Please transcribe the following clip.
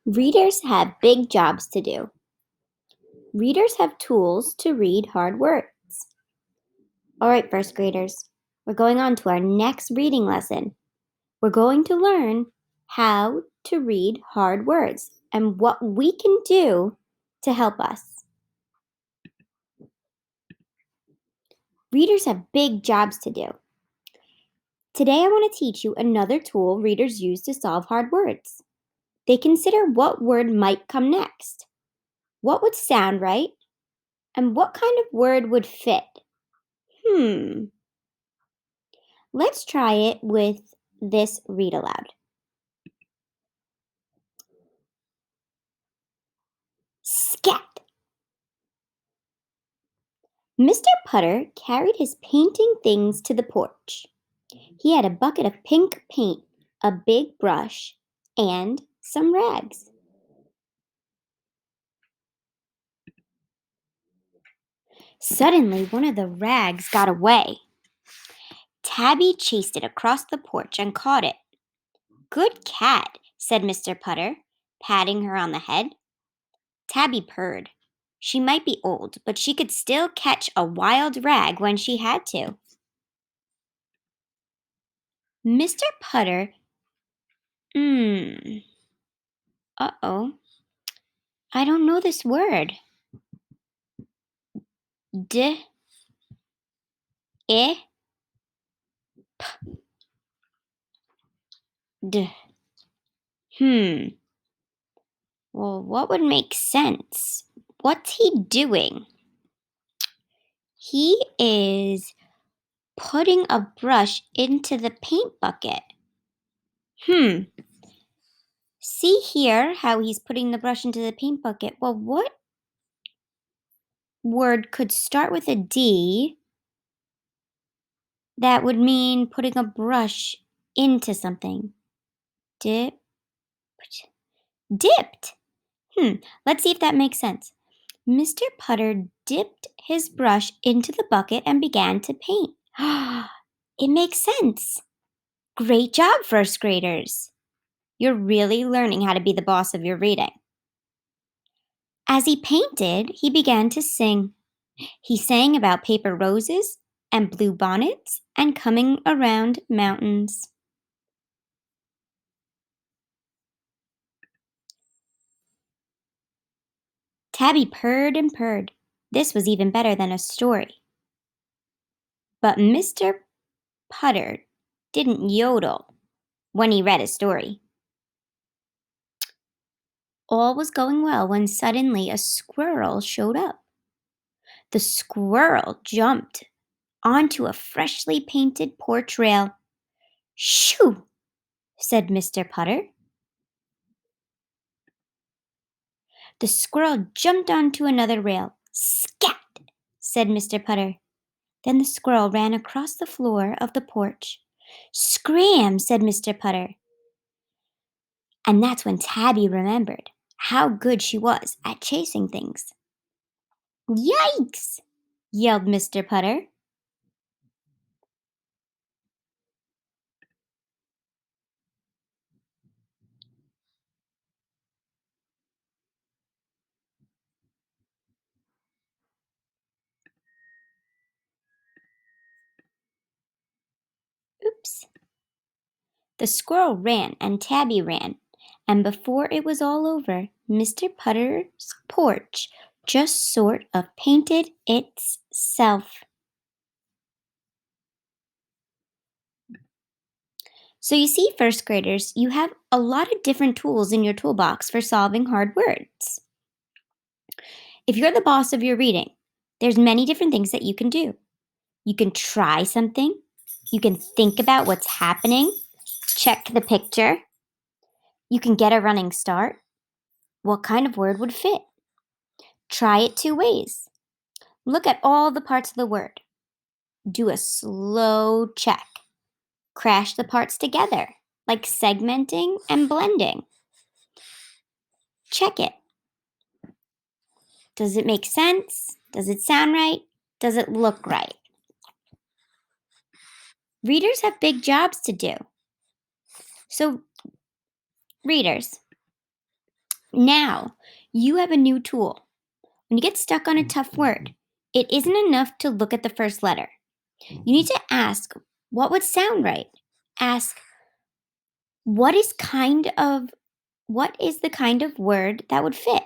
Readers have big jobs to do. Readers have tools to read hard words. All right, first graders, we're going on to our next reading lesson. We're going to learn how to read hard words and what we can do to help us. Readers have big jobs to do. Today, I want to teach you another tool readers use to solve hard words. They consider what word might come next, what would sound right, and what kind of word would fit. Hmm. Let's try it with this read aloud. Scat! Mr. Putter carried his painting things to the porch. He had a bucket of pink paint, a big brush, and some rags. Suddenly, one of the rags got away. Tabby chased it across the porch and caught it. Good cat, said Mr. Putter, patting her on the head. Tabby purred. She might be old, but she could still catch a wild rag when she had to. Mr. Putter, hmm, uh-oh, I don't know this word. D, I, d. Well, what would make sense? What's he doing? He is putting a brush into the paint bucket. See here how he's putting the brush into the paint bucket. Well, what word could start with a D that would mean putting a brush into something? Dipped. Dipped. Let's see if that makes sense. Mr. Putter dipped his brush into the bucket and began to paint. It makes sense. Great job, first graders. You're really learning how to be the boss of your reading. As he painted, he began to sing. He sang about paper roses and blue bonnets and coming around mountains. Tabby purred and purred. This was even better than a story. But Mr. Putter didn't yodel when he read a story. All was going well when suddenly a squirrel showed up. The squirrel jumped onto a freshly painted porch rail. Shoo! Said Mr. Putter. The squirrel jumped onto another rail. Scat! Said Mr. Putter. Then the squirrel ran across the floor of the porch. Scram! Said Mr. Putter. And that's when Tabby remembered how good she was at chasing things. Yikes! Yelled Mr. Putter. Oops. The squirrel ran and Tabby ran, and before it was all over, Mr. Putter's porch just sort of painted itself. So you see, first graders, you have a lot of different tools in your toolbox for solving hard words. If you're the boss of your reading, there's many different things that you can do. You can try something, you can think about what's happening, check the picture, you can get a running start. What kind of word would fit? Try it two ways. Look at all the parts of the word. Do a slow check. Crash the parts together, like segmenting and blending. Check it. Does it make sense? Does it sound right? Does it look right? Readers have big jobs to do. So, readers, Now, you have a new tool. When you get stuck on a tough word, it isn't enough to look at the first letter. You need to ask what would sound right. Ask what is kind of what is the kind of word that would fit?